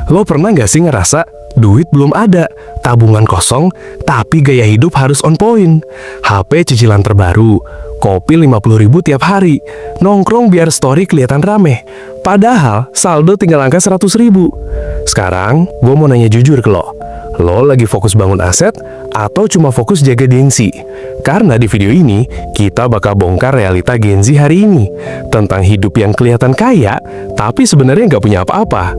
Lo pernah nggak sih ngerasa duit belum ada, tabungan kosong, tapi gaya hidup harus on point? HP cicilan terbaru, kopi 50.000 tiap hari, nongkrong biar story kelihatan rame. Padahal saldo tinggal angka 100.000. Sekarang, gue mau nanya jujur ke lo. Lo lagi fokus bangun aset atau cuma fokus jaga gengsi? Karena di video ini, kita bakal bongkar realita Gen Z hari ini. Tentang hidup yang kelihatan kaya, tapi sebenarnya nggak punya apa-apa.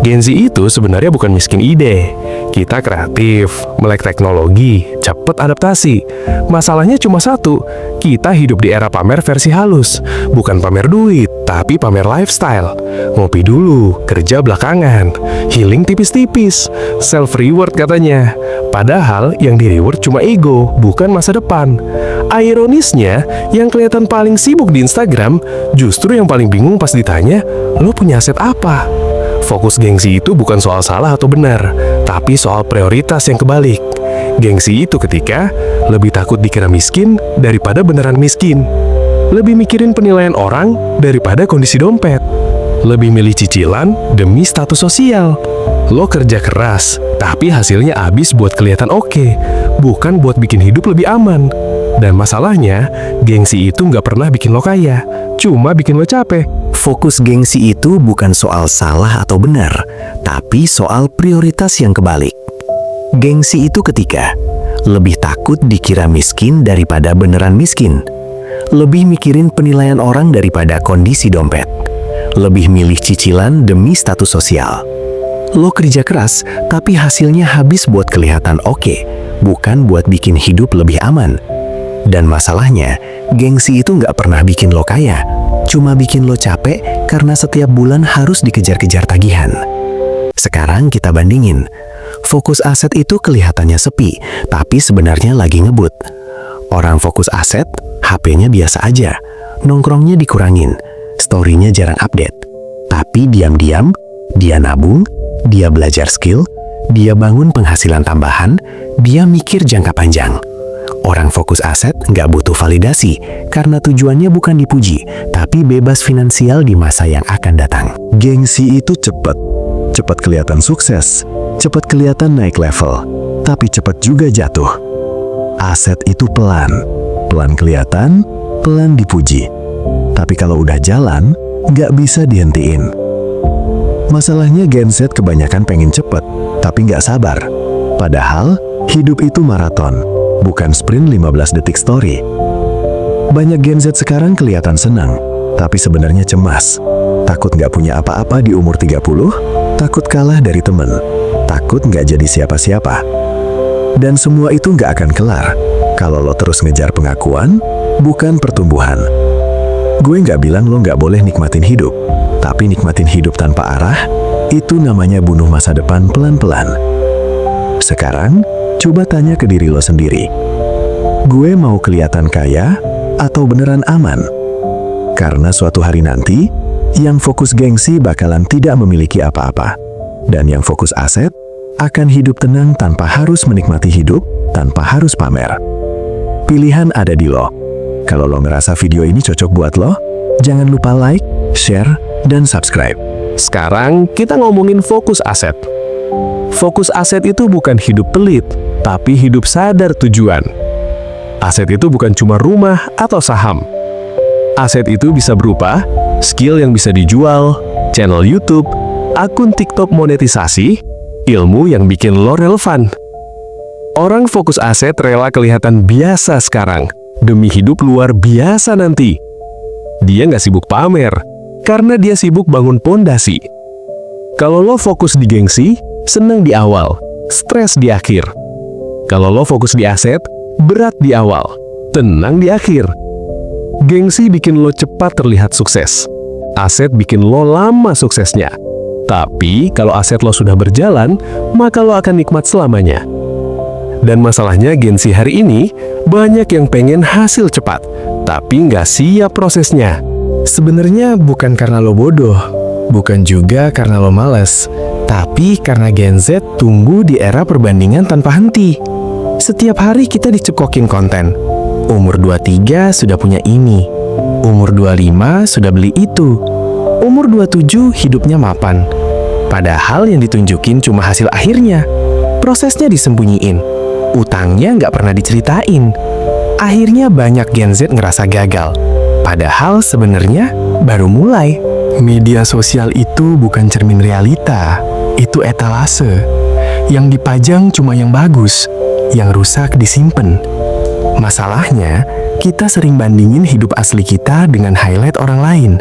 Gen Z itu sebenarnya bukan miskin ide. Kita kreatif, melek teknologi, cepet adaptasi. Masalahnya cuma satu, kita hidup di era pamer versi halus. Bukan pamer duit, tapi pamer lifestyle. Ngopi dulu, kerja belakangan, healing tipis-tipis, self-reward katanya. Padahal yang di-reward cuma ego, bukan masa depan. Ironisnya, yang kelihatan paling sibuk di Instagram, justru yang paling bingung pas ditanya, lo punya aset apa? Fokus gengsi itu bukan soal salah atau benar, tapi soal prioritas yang kebalik. Gengsi itu ketika lebih takut dikira miskin daripada beneran miskin. Lebih mikirin penilaian orang daripada kondisi dompet. Lebih milih cicilan demi status sosial. Lo kerja keras, tapi hasilnya habis buat kelihatan oke, bukan buat bikin hidup lebih aman. Dan masalahnya, gengsi itu nggak pernah bikin lo kaya, cuma bikin lo capek. Fokus gengsi itu bukan soal salah atau benar, tapi soal prioritas yang kebalik. Gengsi itu ketika lebih takut dikira miskin daripada beneran miskin. Lebih mikirin penilaian orang daripada kondisi dompet. Lebih milih cicilan demi status sosial. Lo kerja keras, tapi hasilnya habis buat kelihatan oke, bukan buat bikin hidup lebih aman. Dan masalahnya, gengsi itu nggak pernah bikin lo kaya, cuma bikin lo capek karena setiap bulan harus dikejar-kejar tagihan. Sekarang kita bandingin. Fokus aset itu kelihatannya sepi, tapi sebenarnya lagi ngebut. Orang fokus aset, HP-nya biasa aja, nongkrongnya dikurangin, story-nya jarang update. Tapi diam-diam, dia nabung, dia belajar skill, dia bangun penghasilan tambahan, dia mikir jangka panjang. Orang fokus aset nggak butuh validasi, karena tujuannya bukan dipuji, tapi bebas finansial di masa yang akan datang. Gengsi itu cepat kelihatan sukses, cepat kelihatan naik level, tapi cepat juga jatuh. Aset itu pelan kelihatan, pelan dipuji. Tapi kalau udah jalan, nggak bisa dihentiin. Masalahnya Gen Z kebanyakan pengen cepet, tapi nggak sabar. Padahal, hidup itu maraton, bukan sprint 15 detik story. Banyak Gen Z sekarang kelihatan senang, tapi sebenarnya cemas. Takut nggak punya apa-apa di umur 30, takut kalah dari temen, takut nggak jadi siapa-siapa. Dan semua itu nggak akan kelar kalau lo terus ngejar pengakuan, bukan pertumbuhan. Gue nggak bilang lo nggak boleh nikmatin hidup, tapi nikmatin hidup tanpa arah, itu namanya bunuh masa depan pelan-pelan. Sekarang, coba tanya ke diri lo sendiri. Gue mau kelihatan kaya atau beneran aman? Karena suatu hari nanti, yang fokus gengsi bakalan tidak memiliki apa-apa. Dan yang fokus aset akan hidup tenang tanpa harus menikmati hidup, tanpa harus pamer. Pilihan ada di lo. Kalau lo ngerasa video ini cocok buat lo, jangan lupa like, share, dan subscribe. Sekarang kita ngomongin fokus aset. Fokus aset itu bukan hidup pelit, tapi hidup sadar tujuan. Aset itu bukan cuma rumah atau saham. Aset itu bisa berupa skill yang bisa dijual, channel YouTube, akun TikTok monetisasi, ilmu yang bikin lo relevan. Orang fokus aset rela kelihatan biasa sekarang, demi hidup luar biasa nanti. Dia nggak sibuk pamer, karena dia sibuk bangun pondasi. Kalau lo fokus di gengsi, seneng di awal, stres di akhir. Kalau lo fokus di aset, berat di awal, tenang di akhir. Gengsi bikin lo cepat terlihat sukses. Aset bikin lo lama suksesnya. Tapi kalau aset lo sudah berjalan, maka lo akan nikmat selamanya. Dan masalahnya Gen Z hari ini, banyak yang pengen hasil cepat, tapi nggak siap prosesnya. Sebenarnya bukan karena lo bodoh, bukan juga karena lo malas, tapi karena Gen Z tumbuh di era perbandingan tanpa henti. Setiap hari kita dicekokin konten. Umur 23 sudah punya ini, umur 25 sudah beli itu, umur 27 hidupnya mapan. Padahal yang ditunjukin cuma hasil akhirnya. Prosesnya disembunyiin. Utangnya nggak pernah diceritain. Akhirnya banyak Gen Z ngerasa gagal. Padahal sebenarnya baru mulai. Media sosial itu bukan cermin realita. Itu etalase. Yang dipajang cuma yang bagus. Yang rusak disimpan. Masalahnya, kita sering bandingin hidup asli kita dengan highlight orang lain.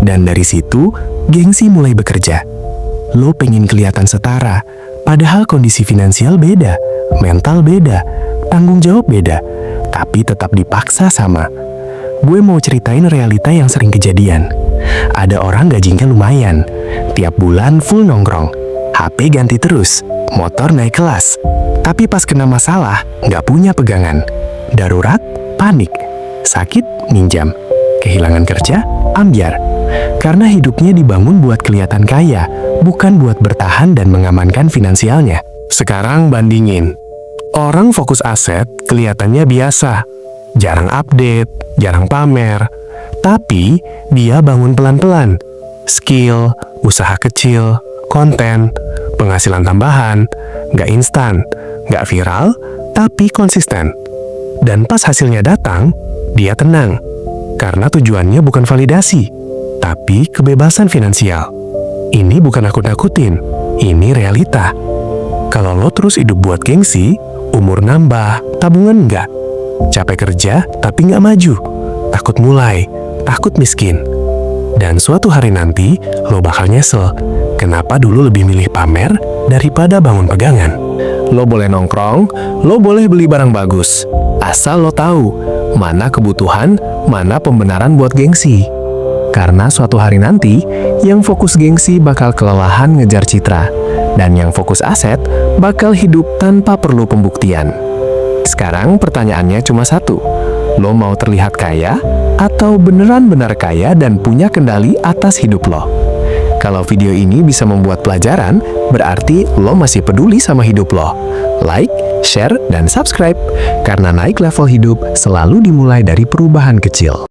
Dan dari situ, gengsi mulai bekerja. Lo pengen kelihatan setara, padahal kondisi finansial beda, mental beda, tanggung jawab beda, tapi tetap dipaksa sama. Gue mau ceritain realita yang sering kejadian. Ada orang gajinya lumayan, tiap bulan full nongkrong, HP ganti terus, motor naik kelas. Tapi pas kena masalah, nggak punya pegangan. Darurat, panik. Sakit, minjam. Kehilangan kerja, ambyar. Karena hidupnya dibangun buat kelihatan kaya, bukan buat bertahan dan mengamankan finansialnya. Sekarang bandingin. Orang fokus aset kelihatannya biasa. Jarang update, jarang pamer. Tapi dia bangun pelan-pelan. Skill, usaha kecil, konten, penghasilan tambahan, nggak instan, nggak viral, tapi konsisten. Dan pas hasilnya datang, dia tenang. Karena tujuannya bukan validasi, tapi kebebasan finansial. Ini bukan nakut-nakutin, ini realita. Kalau lo terus hidup buat gengsi, umur nambah, tabungan enggak. Capek kerja, tapi nggak maju. Takut mulai, takut miskin. Dan suatu hari nanti, lo bakal nyesel. Kenapa dulu lebih milih pamer daripada bangun pegangan? Lo boleh nongkrong, lo boleh beli barang bagus. Asal lo tahu, mana kebutuhan, mana pembenaran buat gengsi. Karena suatu hari nanti, yang fokus gengsi bakal kelelahan ngejar citra. Dan yang fokus aset bakal hidup tanpa perlu pembuktian. Sekarang pertanyaannya cuma satu. Lo mau terlihat kaya, atau beneran-benar kaya dan punya kendali atas hidup lo? Kalau video ini bisa membuat pelajaran, berarti lo masih peduli sama hidup lo. Like, share, dan subscribe. Karena naik level hidup selalu dimulai dari perubahan kecil.